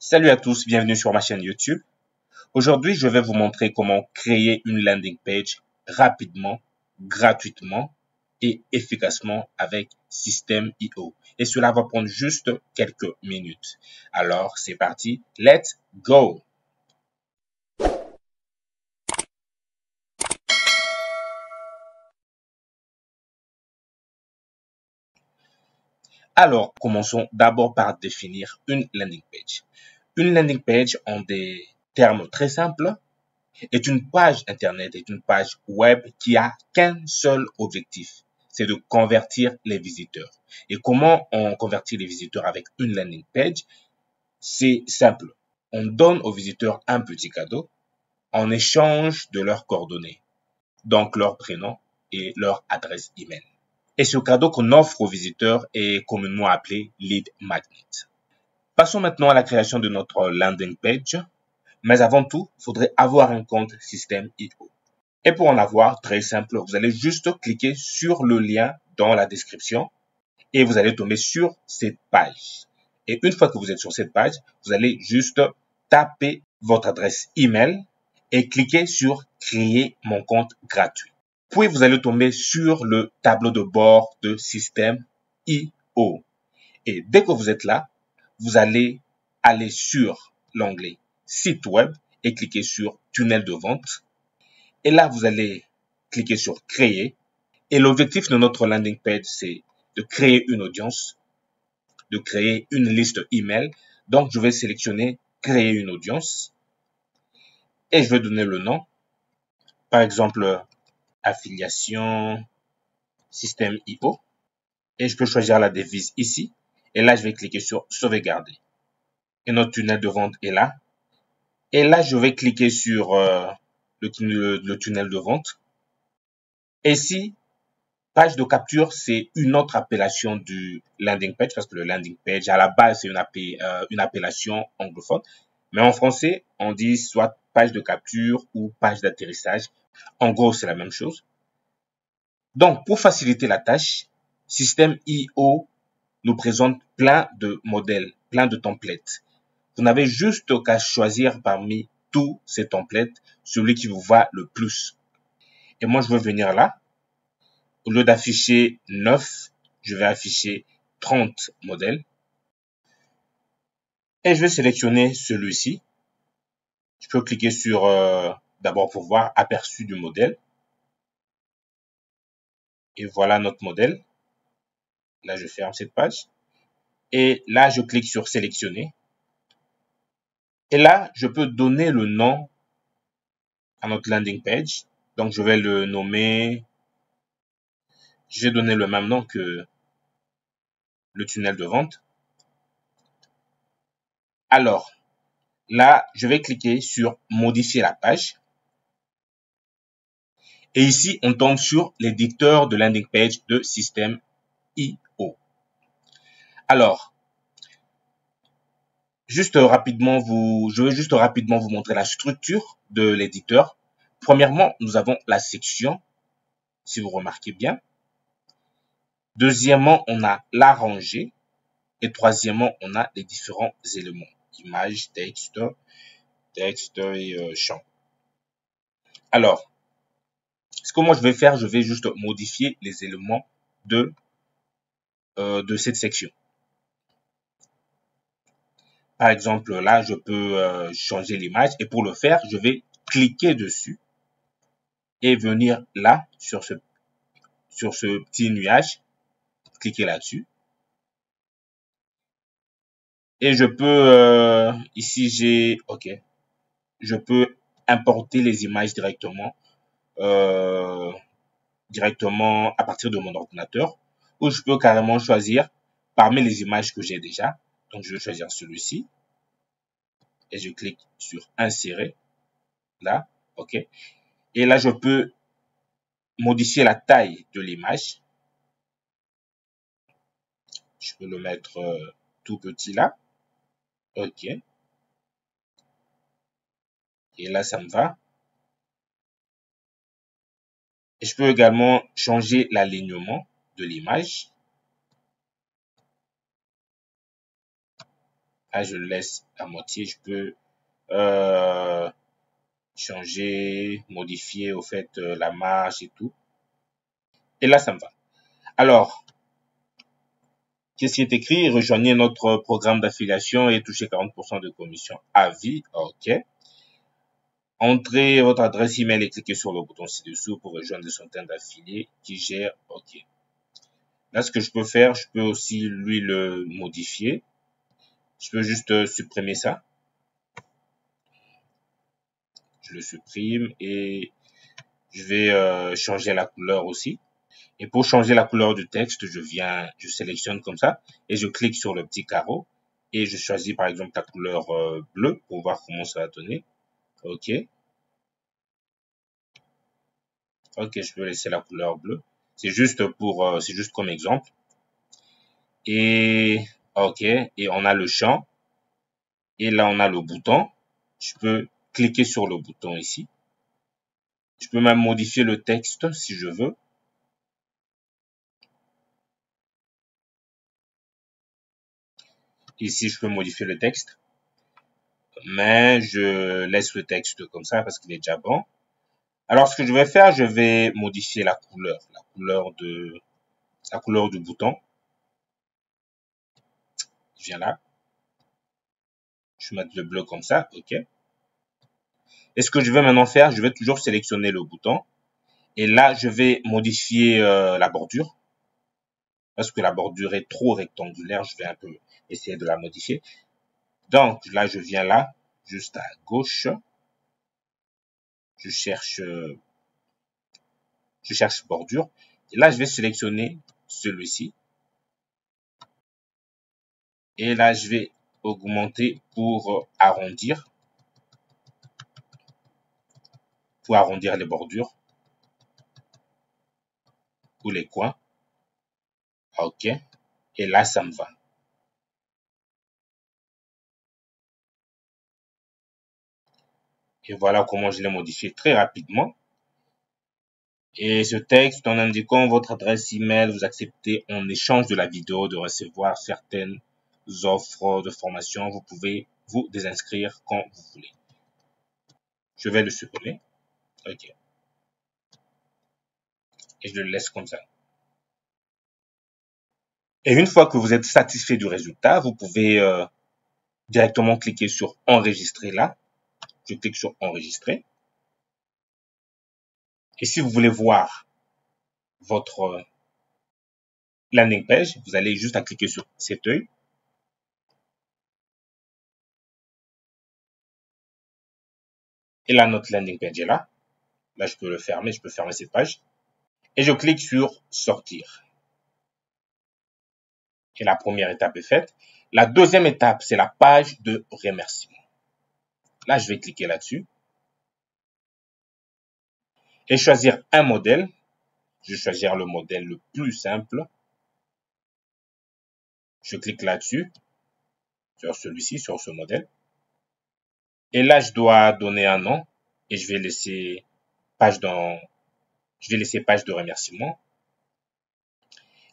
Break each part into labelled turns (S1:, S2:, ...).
S1: Salut à tous, bienvenue sur ma chaîne YouTube. Aujourd'hui, je vais vous montrer comment créer une landing page rapidement, gratuitement et efficacement avec Systeme.io. Et cela va prendre juste quelques minutes. Alors, c'est parti, let's go! Alors, commençons d'abord par définir une landing page. Une landing page, en des termes très simples, est une page Internet, est une page web qui a qu'un seul objectif, c'est de convertir les visiteurs. Et comment on convertit les visiteurs avec une landing page? C'est simple. On donne aux visiteurs un petit cadeau en échange de leurs coordonnées, donc leur prénom et leur adresse email. Et ce cadeau qu'on offre aux visiteurs est communément appelé lead magnet. Passons maintenant à la création de notre landing page. Mais avant tout, il faudrait avoir un compte Systeme.io. Et pour en avoir, très simple, vous allez juste cliquer sur le lien dans la description et vous allez tomber sur cette page. Et une fois que vous êtes sur cette page, vous allez juste taper votre adresse email et cliquer sur créer mon compte gratuit. Puis vous allez tomber sur le tableau de bord de Systeme.io. Et dès que vous êtes là, vous allez aller sur l'onglet site web et cliquer sur tunnel de vente. Et là, vous allez cliquer sur créer. Et l'objectif de notre landing page, c'est de créer une audience, de créer une liste email. Donc, je vais sélectionner créer une audience et je vais donner le nom. Par exemple, affiliation Systeme.io. Et je peux choisir la devise ici. Et là, je vais cliquer sur sauvegarder. Et notre tunnel de vente est là. Et là, je vais cliquer sur le tunnel de vente. Et ici, page de capture, c'est une autre appellation du landing page parce que le landing page, à la base, c'est une appellation anglophone. Mais en français, on dit soit page de capture ou page d'atterrissage. En gros, c'est la même chose. Donc, pour faciliter la tâche, Systeme.io nous présente plein de modèles, plein de templates. Vous n'avez juste qu'à choisir parmi tous ces templates celui qui vous va le plus. Et moi, je vais venir là. Au lieu d'afficher 9, je vais afficher 30 modèles. Et je vais sélectionner celui-ci. Je peux cliquer sur d'abord pour voir aperçu du modèle. Et voilà notre modèle. Là, je ferme cette page. Et là, je clique sur sélectionner. Et là, je peux donner le nom à notre landing page. Donc, je vais le nommer. Je vais donner le même nom que le tunnel de vente. Alors, là, je vais cliquer sur modifier la page. Et ici, on tombe sur l'éditeur de landing page de Systeme.io. Alors, je vais juste rapidement vous montrer la structure de l'éditeur. Premièrement, nous avons la section, si vous remarquez bien. Deuxièmement, on a la rangée. Et troisièmement, on a les différents éléments. Images, texte et champ. Alors, ce que moi je vais faire, je vais juste modifier les éléments de cette section. Par exemple, là, je peux changer l'image et pour le faire, je vais cliquer dessus et venir là sur ce petit nuage, cliquer là-dessus. Et je peux, ici je peux importer les images directement à partir de mon ordinateur ou je peux carrément choisir parmi les images que j'ai déjà. Donc, je vais choisir celui-ci et je clique sur insérer là, ok. Et là, je peux modifier la taille de l'image. Je peux le mettre tout petit là, ok. Et là, ça me va. Et je peux également changer l'alignement de l'image. Là, je le laisse à moitié. Je peux changer, modifier au fait la marge et tout. Et là, ça me va. Alors, qu'est-ce qui est écrit? Rejoignez notre programme d'affiliation et touchez 40% de commission à vie. OK. Entrez votre adresse email et cliquez sur le bouton ci-dessous pour rejoindre le centaine d'affiliés qui gèrent. OK. Là, ce que je peux faire, je peux aussi lui le modifier. Je peux juste supprimer ça. Je le supprime et je vais changer la couleur aussi. Et pour changer la couleur du texte, je sélectionne comme ça et je clique sur le petit carreau et je choisis par exemple la couleur bleue pour voir comment ça va donner. OK. OK, je peux laisser la couleur bleue. C'est juste c'est juste comme exemple. Et OK, et on a le champ. Et là, on a le bouton. Je peux cliquer sur le bouton ici. Je peux même modifier le texte si je veux. Ici, je peux modifier le texte. Mais je laisse le texte comme ça parce qu'il est déjà bon. Alors, ce que je vais faire, je vais modifier la couleur du bouton. Je viens là. Je vais mettre le bleu comme ça. OK. Et ce que je vais maintenant faire, je vais toujours sélectionner le bouton. Et là, je vais modifier la bordure. Parce que la bordure est trop rectangulaire, je vais un peu essayer de la modifier. Donc, là, je viens là, juste à gauche. Je cherche bordure. Et là, je vais sélectionner celui-ci. Et là, je vais augmenter pour arrondir les bordures ou les coins. OK. Et là, ça me va. Et voilà comment je l'ai modifié très rapidement. Et ce texte, en indiquant votre adresse email, vous acceptez en échange de la vidéo de recevoir certaines offres de formation. Vous pouvez vous désinscrire quand vous voulez. Je vais le supprimer. OK. Et je le laisse comme ça. Et une fois que vous êtes satisfait du résultat, vous pouvez directement cliquer sur enregistrer là. Je clique sur enregistrer. Et si vous voulez voir votre landing page, vous allez juste à cliquer sur cet œil. Et là, notre landing page est là. Là, je peux le fermer, je peux fermer cette page. Et je clique sur sortir. Et la première étape est faite. La deuxième étape, c'est la page de remerciement. Là, je vais cliquer là-dessus. Et choisir un modèle. Je vais choisir le modèle le plus simple. Je clique là-dessus, sur celui-ci, sur ce modèle. Et là, je dois donner un nom. Et je vais laisser page de remerciement.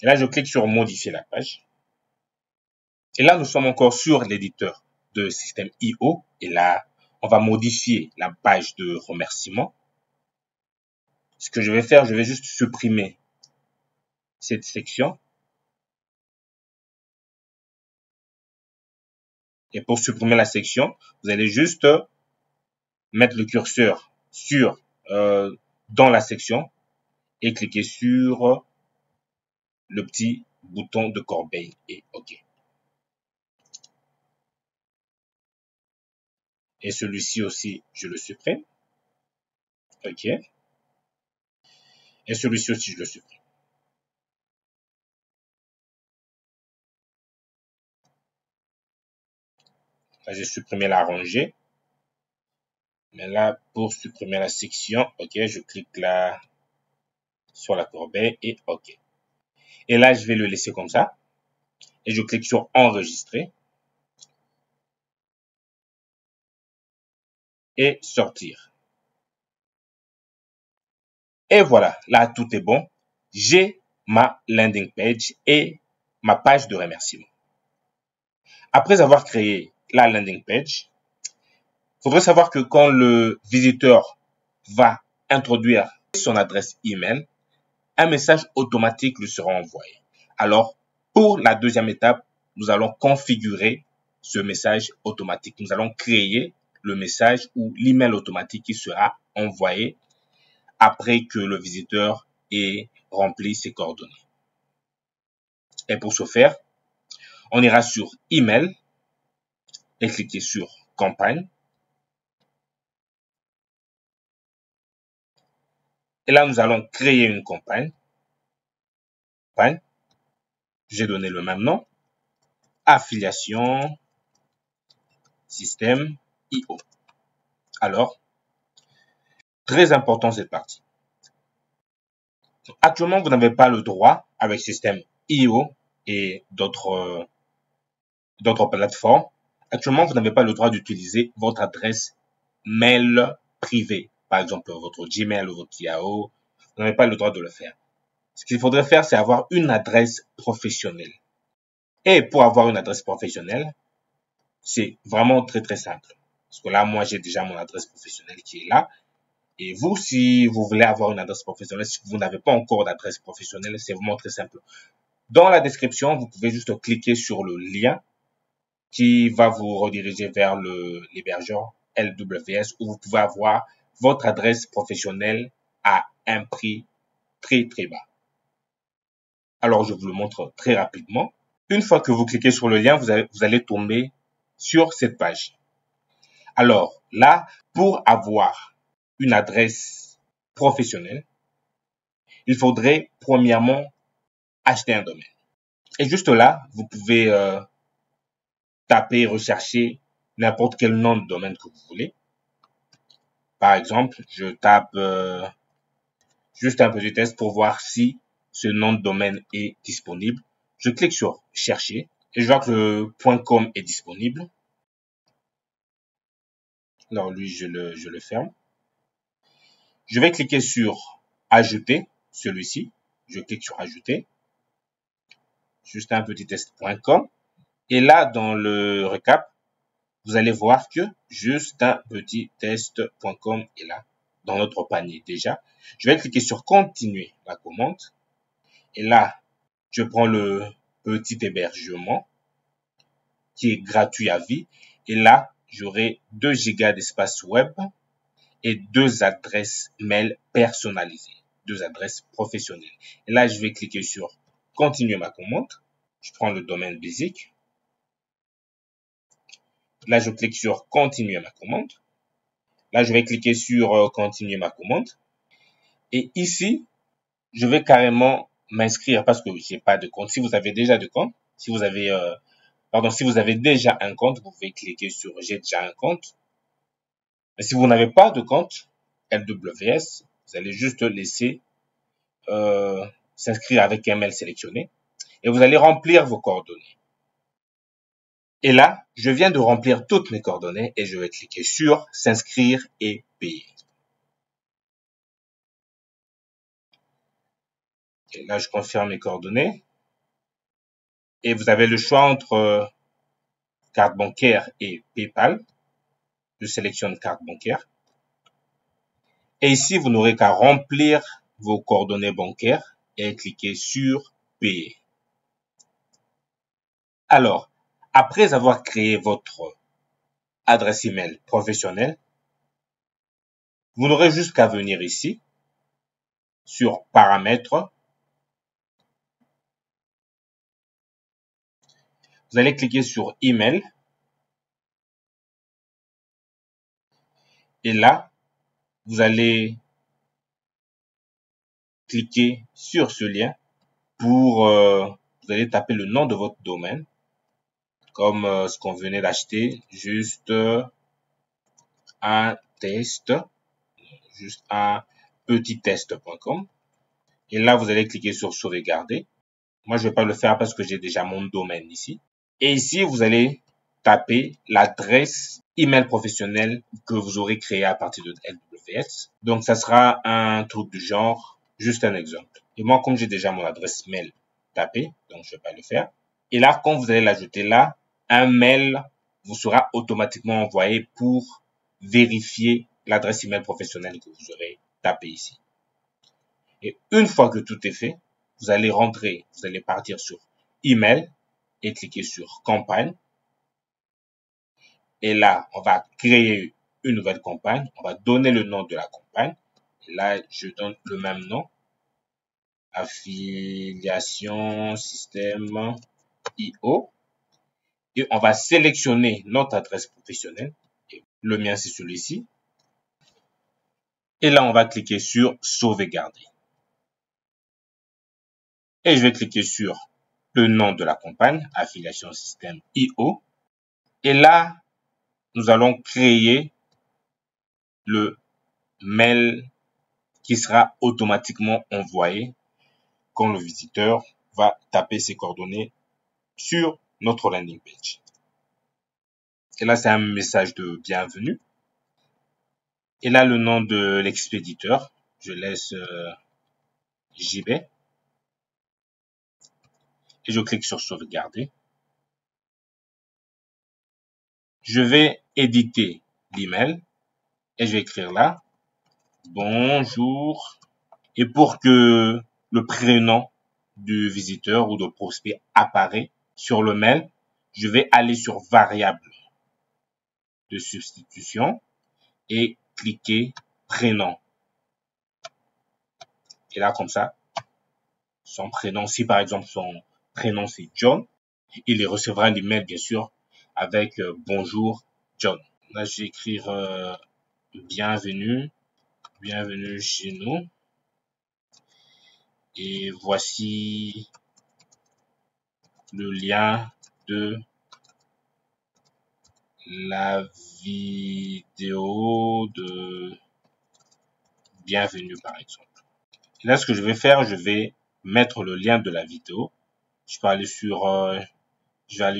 S1: Et là, je clique sur modifier la page. Et là, nous sommes encore sur l'éditeur de système IO. Et là, on va modifier la page de remerciement. Ce que je vais faire, je vais juste supprimer cette section. Et pour supprimer la section, vous allez juste mettre le curseur dans la section et cliquer sur le petit bouton de corbeille et OK. Et celui-ci aussi, je le supprime. OK. Et celui-ci aussi, je le supprime. Là, j'ai supprimé la rangée. Mais là, pour supprimer la section, OK, je clique là sur la corbeille et OK. Et là, je vais le laisser comme ça. Et je clique sur enregistrer. Et sortir. Et voilà, là, tout est bon. J'ai ma landing page et ma page de remerciement. Après avoir créé la landing page, il faudrait savoir que quand le visiteur va introduire son adresse email, un message automatique lui sera envoyé. Alors, pour la deuxième étape, nous allons configurer ce message automatique. Nous allons créer le message ou l'email automatique qui sera envoyé après que le visiteur ait rempli ses coordonnées. Et pour ce faire, on ira sur email et cliquer sur campagne. Et là, nous allons créer une campagne. J'ai donné le même nom. Affiliation système IO. Alors, très important cette partie. Actuellement, vous n'avez pas le droit avec système IO et d'autres plateformes. Actuellement, vous n'avez pas le droit d'utiliser votre adresse mail privée. Par exemple, votre Gmail ou votre Yahoo. Vous n'avez pas le droit de le faire. Ce qu'il faudrait faire, c'est avoir une adresse professionnelle. Et pour avoir une adresse professionnelle, c'est vraiment très très simple. Parce que là, moi, j'ai déjà mon adresse professionnelle qui est là. Et vous, si vous voulez avoir une adresse professionnelle, si vous n'avez pas encore d'adresse professionnelle, c'est vraiment très simple. Dans la description, vous pouvez juste cliquer sur le lien qui va vous rediriger vers l'hébergeur LWS où vous pouvez avoir votre adresse professionnelle à un prix très très bas. Alors, je vous le montre très rapidement. Une fois que vous cliquez sur le lien, vous allez tomber sur cette page. Alors là, pour avoir une adresse professionnelle, il faudrait premièrement acheter un domaine. Et juste là, vous pouvez taper, rechercher n'importe quel nom de domaine que vous voulez. Par exemple, je tape juste un petit test pour voir si ce nom de domaine est disponible. Je clique sur chercher et je vois que le .com est disponible. Alors lui, je le ferme. Je vais cliquer sur ajouter celui-ci. Je clique sur ajouter. Juste un petit test.com. Et là, dans le récap, vous allez voir que juste un petit test.com est là, dans notre panier déjà. Je vais cliquer sur continuer la commande. Et là, je prends le petit hébergement qui est gratuit à vie. Et là, j'aurai 2 gigas d'espace web et 2 adresses mail personnalisées, 2 adresses professionnelles. Et là, je vais cliquer sur continuer ma commande. Je prends le domaine basique. Là, je clique sur continuer ma commande. Là, je vais cliquer sur continuer ma commande. Et ici, je vais carrément m'inscrire parce que j'ai pas de compte. Si vous avez déjà de compte, si vous avez déjà un compte, vous pouvez cliquer sur j'ai déjà un compte. Mais si vous n'avez pas de compte LWS, vous allez juste laisser s'inscrire avec un mail sélectionné et vous allez remplir vos coordonnées. Et là, je viens de remplir toutes mes coordonnées et je vais cliquer sur s'inscrire et payer. Et là, je confirme mes coordonnées. Et vous avez le choix entre carte bancaire et PayPal. Je sélectionne carte bancaire. Et ici, vous n'aurez qu'à remplir vos coordonnées bancaires et cliquer sur payer. Alors, après avoir créé votre adresse email professionnelle, vous n'aurez juste qu'à venir ici sur paramètres. Vous allez cliquer sur email. Et là, vous allez cliquer sur ce lien pour, vous allez taper le nom de votre domaine, comme ce qu'on venait d'acheter, juste un test, juste un petit test.com. Et là, vous allez cliquer sur sauvegarder. Moi, je vais pas le faire parce que j'ai déjà mon domaine ici. Et ici, vous allez taper l'adresse email professionnelle que vous aurez créée à partir de LWS. Donc, ça sera un truc du genre, juste un exemple. Et moi, comme j'ai déjà mon adresse mail tapée, donc je vais pas le faire. Et là, quand vous allez l'ajouter là, un mail vous sera automatiquement envoyé pour vérifier l'adresse email professionnelle que vous aurez tapé ici. Et une fois que tout est fait, vous allez partir sur email et cliquer sur campagne. Et là, on va créer une nouvelle campagne. On va donner le nom de la campagne. Et là, je donne le même nom. Affiliation système IO. Et on va sélectionner notre adresse professionnelle. Le mien, c'est celui-ci. Et là, on va cliquer sur sauvegarder. Et je vais cliquer sur le nom de la campagne, affiliation système IO. Et là, nous allons créer le mail qui sera automatiquement envoyé quand le visiteur va taper ses coordonnées sur notre landing page. Et là, c'est un message de bienvenue. Et là, le nom de l'expéditeur, je laisse JB. Et je clique sur sauvegarder. Je vais éditer l'email et je vais écrire là, bonjour. Et pour que le prénom du visiteur ou de prospect apparaît sur le mail, je vais aller sur variable de substitution et cliquer prénom. Et là, comme ça, son prénom, si par exemple son prénom c'est John, il recevra l'email bien sûr avec bonjour John. Là, je vais écrire bienvenue chez nous. Et voici le lien de la vidéo de bienvenue par exemple. Et là, ce que je vais faire, je vais mettre le lien de la vidéo. Je vais aller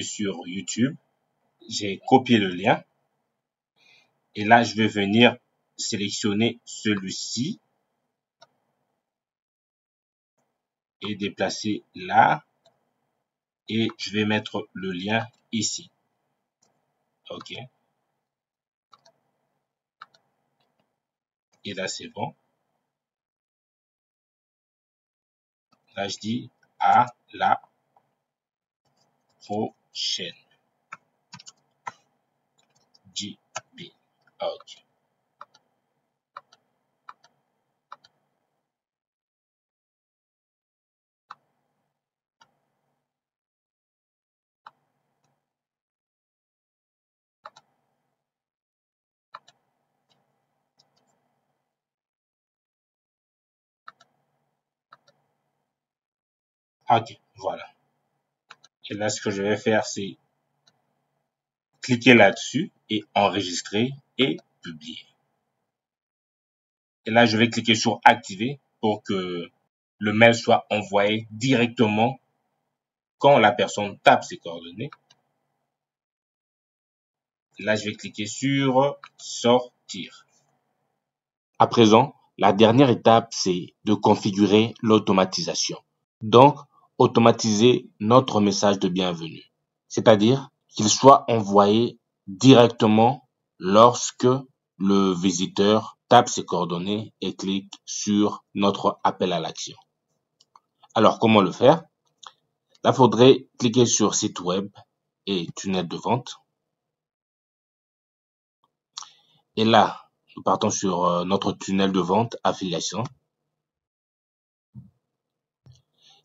S1: sur YouTube. J'ai copié le lien. Et là, je vais venir sélectionner celui-ci et déplacer là. Et je vais mettre le lien ici. OK. Et là, c'est bon. Là, je dis à la prochaine. JB. OK. OK, voilà. Et là, ce que je vais faire, c'est cliquer là-dessus et enregistrer et publier. Et là, je vais cliquer sur activer pour que le mail soit envoyé directement quand la personne tape ses coordonnées. Là, je vais cliquer sur sortir. À présent, la dernière étape, c'est de configurer l'automatisation. Donc, automatiser notre message de bienvenue. C'est-à-dire qu'il soit envoyé directement lorsque le visiteur tape ses coordonnées et clique sur notre appel à l'action. Alors, comment le faire? Là, il faudrait cliquer sur site web et tunnel de vente. Et là, nous partons sur notre tunnel de vente affiliation.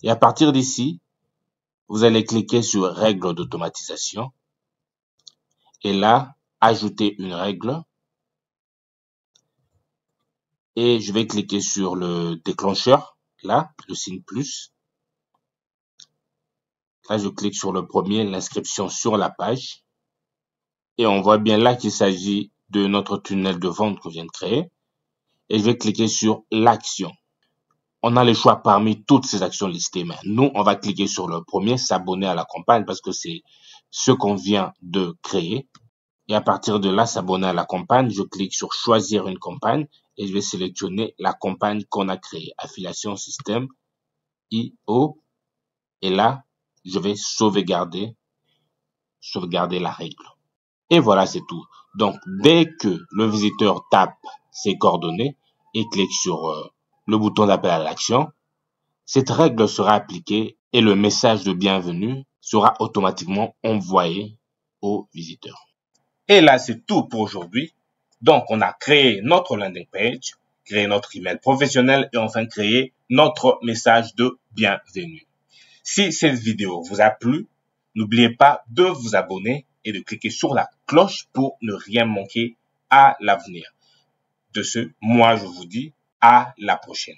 S1: Et à partir d'ici, vous allez cliquer sur règles d'automatisation. Et là, ajouter une règle. Et je vais cliquer sur le déclencheur, là, le signe plus. Là, je clique sur le premier, l'inscription sur la page. Et on voit bien là qu'il s'agit de notre tunnel de vente qu'on vient de créer. Et je vais cliquer sur l'action. On a le choix parmi toutes ces actions listées. Mais nous, on va cliquer sur le premier, s'abonner à la campagne, parce que c'est ce qu'on vient de créer. Et à partir de là, s'abonner à la campagne, je clique sur choisir une campagne et je vais sélectionner la campagne qu'on a créée. Affiliation système IO. Et là, je vais sauvegarder sauvegarder la règle. Et voilà, c'est tout. Donc, dès que le visiteur tape ses coordonnées et clique sur le bouton d'appel à l'action, cette règle sera appliquée et le message de bienvenue sera automatiquement envoyé au visiteur. Et là, c'est tout pour aujourd'hui. Donc, on a créé notre landing page, créé notre email professionnel et enfin créé notre message de bienvenue. Si cette vidéo vous a plu, n'oubliez pas de vous abonner et de cliquer sur la cloche pour ne rien manquer à l'avenir. De ce, moi, je vous dis à la prochaine.